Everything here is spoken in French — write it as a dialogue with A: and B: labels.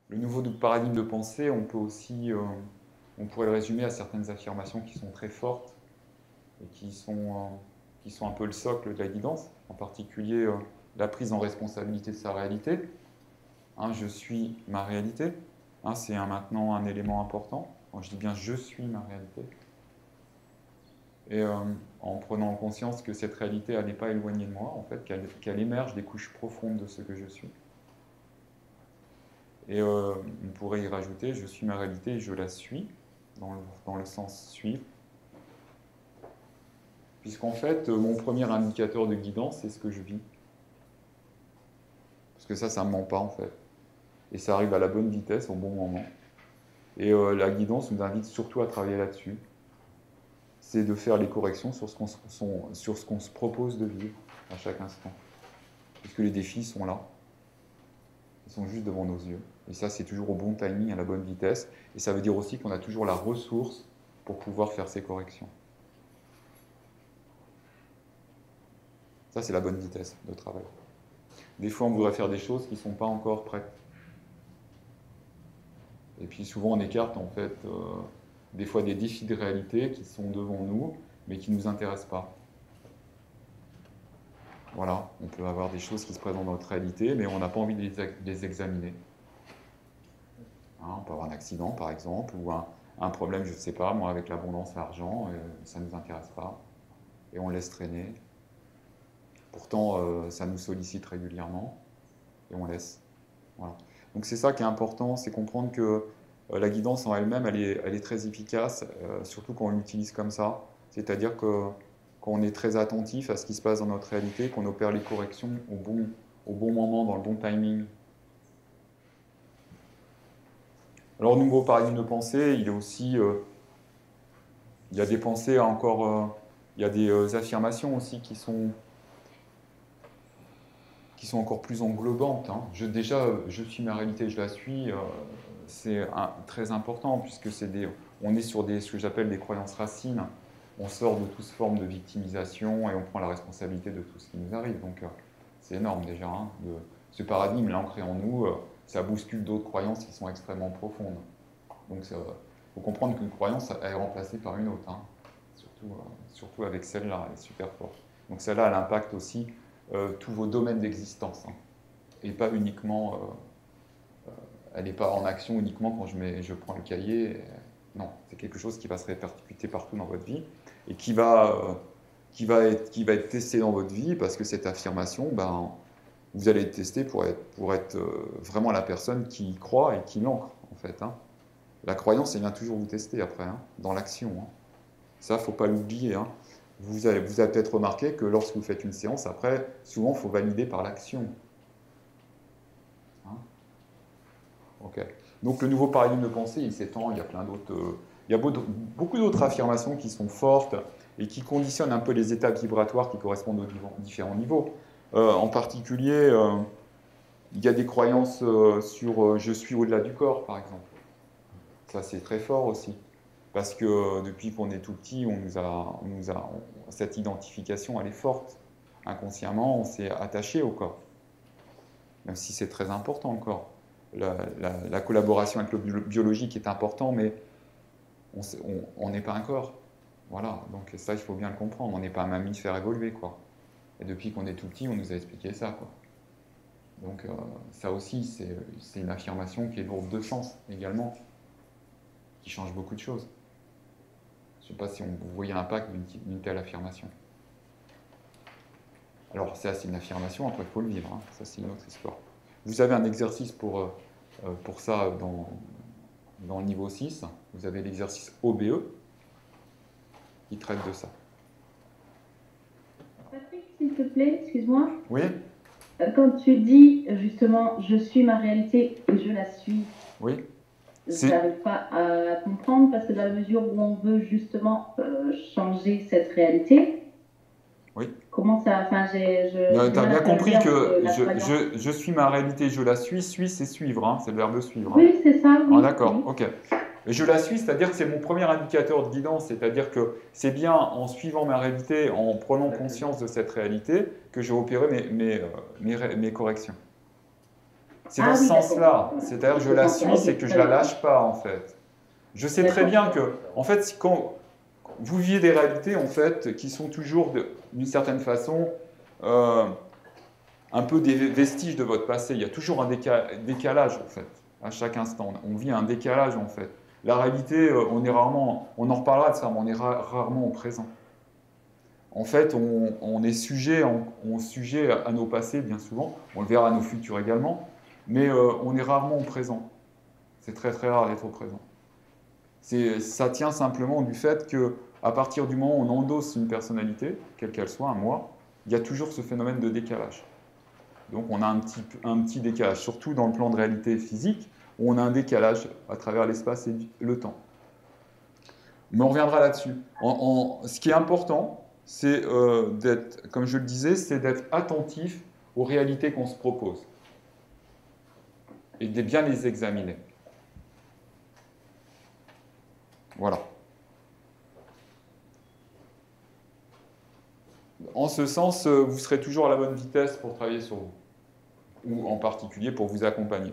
A: Le nouveau paradigme de pensée, on peut aussi, on pourrait le résumer à certaines affirmations qui sont très fortes et qui sont un peu le socle de la guidance, en particulier la prise en responsabilité de sa réalité. Hein, je suis ma réalité. Hein, c'est maintenant un élément important. Quand je dis bien je suis ma réalité. Et en prenant conscience que cette réalité, elle n'est pas éloignée de moi, en fait, qu'elle émerge des couches profondes de ce que je suis. Et on pourrait y rajouter je suis ma réalité et je la suis, dans le sens suivre. Puisqu'en fait, mon premier indicateur de guidance, c'est ce que je vis. Parce que ça ne ment pas, en fait. Et ça arrive à la bonne vitesse, au bon moment. Et la guidance nous invite surtout à travailler là-dessus. C'est de faire les corrections sur ce qu'on se propose de vivre à chaque instant. Puisque les défis sont là. Ils sont juste devant nos yeux. Et ça, c'est toujours au bon timing, à la bonne vitesse. Et ça veut dire aussi qu'on a toujours la ressource pour pouvoir faire ces corrections. Ça, c'est la bonne vitesse de travail. Des fois, on voudrait faire des choses qui ne sont pas encore prêtes. Et puis souvent, on écarte en fait des fois des défis de réalité qui sont devant nous, mais qui ne nous intéressent pas. Voilà, on peut avoir des choses qui se présentent dans notre réalité, mais on n'a pas envie de les examiner. Hein, on peut avoir un accident, par exemple, ou un problème, je ne sais pas, moi, avec l'abondance, l'argent, ça ne nous intéresse pas. Et on laisse traîner. Pourtant, ça nous sollicite régulièrement, et on laisse. Voilà. Donc c'est ça qui est important, c'est comprendre que la guidance en elle-même, elle est très efficace, surtout quand on l'utilise comme ça. C'est-à-dire que quand on est très attentif à ce qui se passe dans notre réalité, qu'on opère les corrections au bon moment, dans le bon timing. Alors, nouveau paradigme de pensée, il est aussi... il y a des pensées encore... il y a des affirmations aussi qui sont encore plus englobantes. Hein. Déjà, je suis ma réalité, je la suis, c'est très important, puisque on est sur ce que j'appelle des croyances racines. On sort de toute forme de victimisation et on prend la responsabilité de tout ce qui nous arrive. Donc, c'est énorme déjà. Hein, ce paradigme, l'ancré en nous, ça bouscule d'autres croyances qui sont extrêmement profondes. Donc, il faut comprendre qu'une croyance elle est remplacée par une autre. Hein. Surtout avec celle-là, elle est super forte. Donc, celle-là, elle impacte aussi tous vos domaines d'existence. Hein, et pas uniquement... elle n'est pas en action uniquement quand je prends le cahier. Non, c'est quelque chose qui va se répercuter partout dans votre vie et qui va être testé dans votre vie parce que cette affirmation, ben, vous allez être testé pour être vraiment la personne qui y croit et qui l'ancre, en fait. Hein. La croyance, elle vient toujours vous tester après, hein, dans l'action. Hein. Ça, il ne faut pas l'oublier. Hein. Vous avez peut-être remarqué que lorsque vous faites une séance, après, souvent, il faut valider par l'action. Hein. Ok. Donc le nouveau paradigme de pensée, il s'étend, il y a plein d'autres... il y a beaucoup d'autres affirmations qui sont fortes et qui conditionnent un peu les étapes vibratoires qui correspondent aux différents niveaux. En particulier, il y a des croyances sur je suis au-delà du corps, par exemple. Ça, c'est très fort aussi. Parce que depuis qu'on est tout petit, cette identification, elle est forte. Inconsciemment, on s'est attaché au corps. Même si c'est très important le corps. La collaboration avec le biologique est important, mais on n'est pas un corps. Voilà, donc ça, il faut bien le comprendre. On n'est pas un mammifère évolué, quoi. Et depuis qu'on est tout petit, on nous a expliqué ça, quoi. Donc ça aussi, c'est une affirmation qui est lourde de sens, également, qui change beaucoup de choses. Je ne sais pas si vous voyez l'impact d'une telle affirmation. Alors ça, c'est une affirmation, après il faut le vivre, hein. Ça c'est une autre histoire. Vous avez un exercice pour ça dans le niveau 6. Vous avez l'exercice OBE qui traite de ça.
B: Patrick, s'il te plaît, excuse-moi.
A: Oui.
B: Quand tu dis justement je suis ma réalité et je la suis,
A: oui.
B: Je n'arrive pas à comprendre parce que dans la mesure où on veut justement changer cette réalité,
A: oui.
B: Comment ça... Enfin,
A: tu as bien compris que je suis ma réalité, je la suis. Suis, c'est suivre, hein, c'est le verbe suivre. Hein.
B: Oui, c'est ça, oui.
A: Ah, d'accord,
B: oui.
A: ok. Et je la suis, c'est-à-dire que c'est mon premier indicateur de guidance, c'est-à-dire que c'est bien en suivant ma réalité, en prenant conscience de cette réalité, que je vais opérer mes corrections. C'est dans
B: Ah
A: ce
B: oui,
A: sens-là.
B: d'accord. Voilà.
A: C'est-à-dire que je
B: Ce
A: la
B: sens-là.
A: suis, c'est
B: Ok,
A: que je
B: très
A: la
B: bien.
A: lâche pas, en fait. Je sais très
B: D'accord.
A: bien que, en fait, quand vous vivez des réalités, en fait, qui sont toujours, d'une certaine façon, un peu des vestiges de votre passé. Il y a toujours un décalage, en fait, à chaque instant. On vit un décalage, en fait. La réalité, on est rarement, on en reparlera de ça, mais on est rarement au présent. En fait, on est sujet, sujet à nos passés, bien souvent. On le verra à nos futurs également. Mais on est rarement au présent. C'est très très rare d'être au présent. Ça tient simplement du fait que, à partir du moment où on endosse une personnalité, quelle qu'elle soit, un moi, il y a toujours ce phénomène de décalage. Donc on a un petit décalage, surtout dans le plan de réalité physique, où on a un décalage à travers l'espace et le temps. Mais on reviendra là-dessus. Ce qui est important, c'est d'être, comme je le disais, c'est d'être attentif aux réalités qu'on se propose et de bien les examiner. Voilà. En ce sens, vous serez toujours à la bonne vitesse pour travailler sur vous, ou en particulier pour vous accompagner.